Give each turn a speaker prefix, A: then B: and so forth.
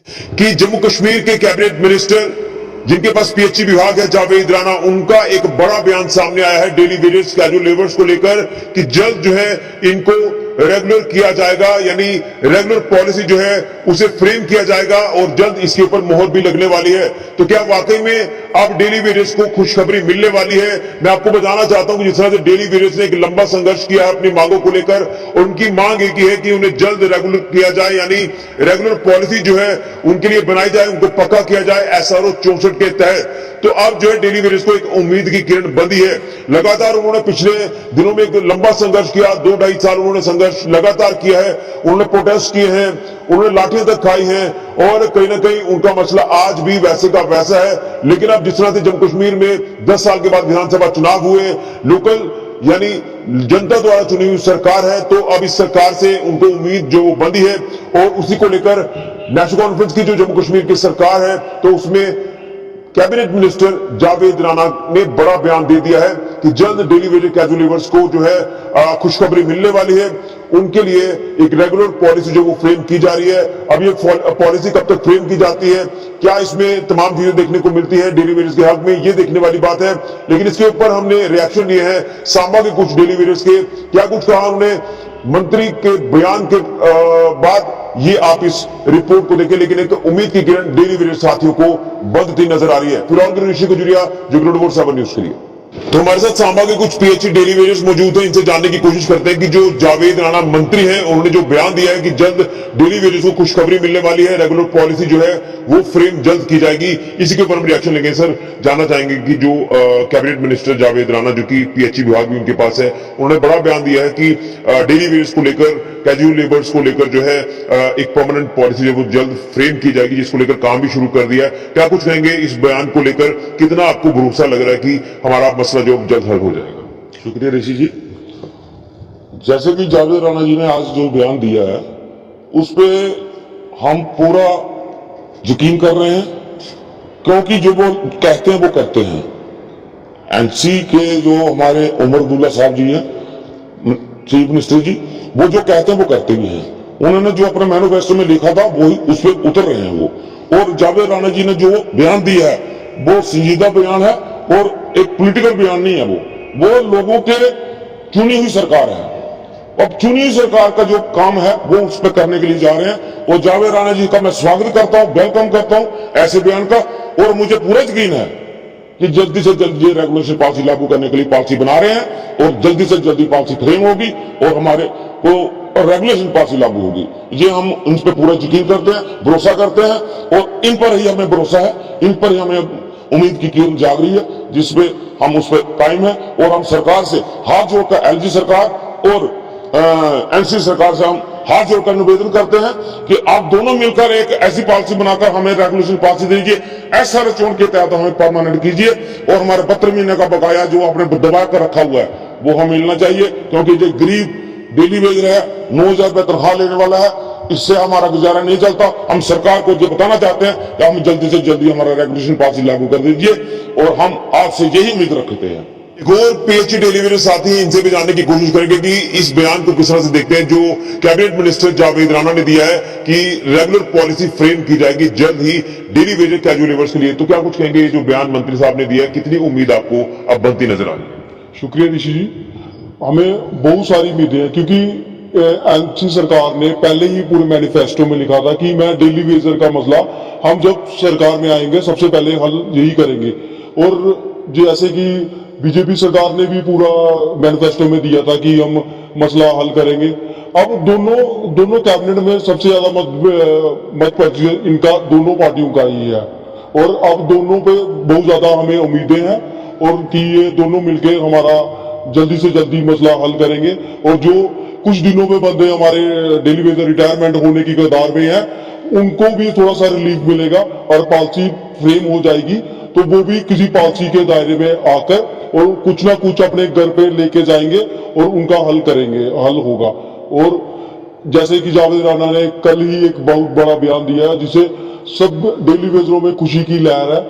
A: कि जम्मू कश्मीर के cabinet minister जिनके पास पीएचई विभाग है जावेद राणा, उनका एक बड़ा बयान सामने आया है डेली वेजेस कैजुअल लेबर्स को लेकर कि जल्द जो है इनको रेगुलर किया जाएगा, यानी रेगुलर पॉलिसी जो है उसे फ्रेम किया जाएगा और जल्द इसके ऊपर मोहर भी लगने वाली है। तो क्या वाकई में अब डेली वेजेस को खुशखबरी मिलने वाली है? मैं आपको बताना चाहता हूं कि जिस तरह से डेली वेजेस ने एक लंबा संघर्ष किया है अपनी मांगों को लेकर, उनकी मांग एक ही है कि उन्हें जल्द रेगुलर किया जाए, यानी रेगुलर पॉलिसी जो है उनके लिए बनाई जाए, उनको पक्का किया जाए एसआरओ 64 के तहत। तो अब जो है डेली वेजेस को एक उम्मीद की किरण बंधी है। लगातार उन्होंने पिछले दिनों में एक लंबा संघर्ष किया, 2-2.5 साल उन्होंने संघर्ष लगातार किया है, उन्होंने प्रोटेस्ट किए हैं, उन्होंने लाठियां तक खाई हैं और कहीं ना कहीं उनका मसला आज भी वैसे का वैसा है। लेकिन अब जिस तरह से जम्मू कश्मीर में 10 साल के बाद विधानसभा चुनाव हुए, लोकल यानी जनता द्वारा चुनी हुई सरकार है, तो अब इस सरकार से उनको उम्मीद जो बंधी है और उसी को लेकर नेशनल कॉन्फ्रेंस की जो जम्मू कश्मीर की सरकार है, तो उसमें कैबिनेट मिनिस्टर जावेद राणा ने बड़ा बयान दे दिया है कि जल्द डेली वेजेस कैजुअल लेबर्स को जो है खुशखबरी मिलने वाली है। उनके लिए एक रेगुलर पॉलिसी जो वो फ्रेम की जा रही है। अब ये पॉलिसी कब तक फ्रेम की जाती है, क्या इसमें तमाम चीजें देखने को मिलती है डेली वेजेस के हक में, ये देखने वाली बात है। लेकिन इसके ऊपर हमने रिएक्शन लिए हैं सांबा के कुछ डेली वेजेस के, क्या कुछ कहा उन्होंने मंत्री के बयान के बाद, ये आप इस रिपोर्ट को देखें। लेकिन एक उम्मीद की किरण डेली वेजेस साथियों को बंधती नजर आ रही है। फिर और ऋषि गुजरिया, जो 7 न्यूज के लिए। तो हमारे साथ सांबा के कुछ पीएचई डेली वेजेस मौजूद हैं, इनसे जानने की कोशिश करते हैं कि जो जावेद राणा मंत्री हैं, उन्होंने जो बयान दिया है कि जल्द डेली वेजेस को खुशखबरी मिलने वाली है, रेगुलर पॉलिसी जो है वो फ्रेम जल्द की जाएगी, इसी के ऊपर हम रिएक्शन लेंगे। सर, जानना चाहेंगे कि जो कैबिनेट मिनिस्टर जावेद राणा, जो कि पीएचई विभाग भी उनके पास है, उन्होंने बड़ा बयान दिया है कि डेली वेजेस को लेकर, कैजुअल लेबर्स को लेकर जो है एक परमानेंट पॉलिसी जो वो जल्द फ्रेम की जाएगी, जिसको लेकर काम भी शुरू कर दिया है। क्या कुछ कहेंगे इस बयान को लेकर? कितना आपको भरोसा लग रहा है कि हमारा मसला जो जल्द हल हो जाएगा?
B: शुक्रिया ऋषि जी। जैसे कि जावेद राणा जी ने आज जो बयान दिया है, उस पे हम पूरा यकीन कर रहे हैं, क्योंकि जो वो कहते हैं वो करते हैं। एनसी के जो हमारे उमर अब्दुल्ला साहब जी हैं, चीफ मिनिस्टर जी, वो जो कहते हैं वो करते भी हैं। उन्होंने जो अपने मैनिफेस्टो में लिखा था वो उस पर उतर रहे हैं वो। और जावेद राणा जी ने जो बयान दिया है वो संजीदा बयान है और एक पॉलिटिकल बयान नहीं है। वो लोगों के चुनी हुई सरकार है। अब चुनी हुई सरकार का जो काम है वो उस पर करने के लिए जा रहे हैं। और जावेद राणा जी का मैं स्वागत करता हूँ, वेलकम करता हूँ ऐसे बयान का। और मुझे पूरा यकीन है कि जल्दी से जल्दी ये रेगुलेशन पॉलिसी लागू करने के लिए पॉलिसी बना रहे हैं और जल्दी से जल्दी पॉलिसी फ्रेम होगी और हमारे को रेगुलेशन पॉलिसी लागू होगी। ये हम उन पर पूरा यकीन करते हैं, भरोसा करते हैं और इन पर ही हमें भरोसा है, इन पर ही हमें उम्मीद की किरण जाग रही है, जिसपे हम उस पर कायम है। और हम सरकार से हाथ जोड़कर, एलजी सरकार और एनसी सरकार से हम हाथ जोड़कर निवेदन करते हैं कि आप दोनों मिलकर एक ऐसी पॉलिसी बनाकर हमें रेगुलेशन पॉलिसी दीजिए, एसआरओ 64 के तहत हमें परमानेंट कीजिए और हमारे 72 महीने का बकाया जो आपने दबा कर रखा हुआ है वो हमें मिलना चाहिए। क्योंकि जो गरीब डेली वेज है, 9,000 रुपये तनख्वाह लेने वाला है, इससे हमारा गुजारा नहीं चलता। हम सरकार को ये बताना चाहते हैं कि हम जल्दी से जल्दी हमारा रेगुलेशन पॉलिसी लागू कर दीजिए और हम आपसे यही उम्मीद रखते हैं।
A: एक और पीएचई डेली वेजेस साथी हैं, इनसे भी जानने की कोशिश करेंगे कि इस बयान को किस तरह से देखते हैं जो कैबिनेट मिनिस्टर जावेद राणा ने दिया है कि रेगुलर पॉलिसी फ्रेम की जाएगी जल्द ही डेली वेजेस कैजुअल लेबर्स के लिए। तो क्या कुछ कहेंगे जो बयान मंत्री साहब ने दिया है, कितनी उम्मीद आपको अब बनती नजर आ रही है?
B: शुक्रिया ऋषि जी। हमें बहुत सारी उम्मीदें हैं, क्योंकि एनसी सरकार ने पहले ही पूरे मैनिफेस्टो में लिखा था कि मैं डेली वेजर का मसला हम जब सरकार में आएंगे सबसे पहले हल यही करेंगे। और जैसे कि बीजेपी सरकार ने भी पूरा मैनिफेस्टो में दिया था कि हम मसला हल करेंगे। अब दोनों कैबिनेट में सबसे ज्यादा मत इनका दोनों पार्टियों का ही है और अब दोनों पे बहुत ज्यादा हमें उम्मीदें हैं और कि ये दोनों मिलकर हमारा जल्दी से जल्दी मसला हल करेंगे। और जो कुछ दिनों में बंदे हमारे डेली वेजर रिटायरमेंट होने की कगार में है, उनको भी थोड़ा सा रिलीफ मिलेगा और पॉलिसी फ्रेम हो जाएगी। तो वो भी किसी पॉलिसी के दायरे में आकर और कुछ ना कुछ अपने घर पे लेके जाएंगे और उनका हल होगा। और जैसे कि जावेद राणा ने कल ही एक बहुत बड़ा बयान दिया है, जिसे सब डेली वेजरों में खुशी की लहर है।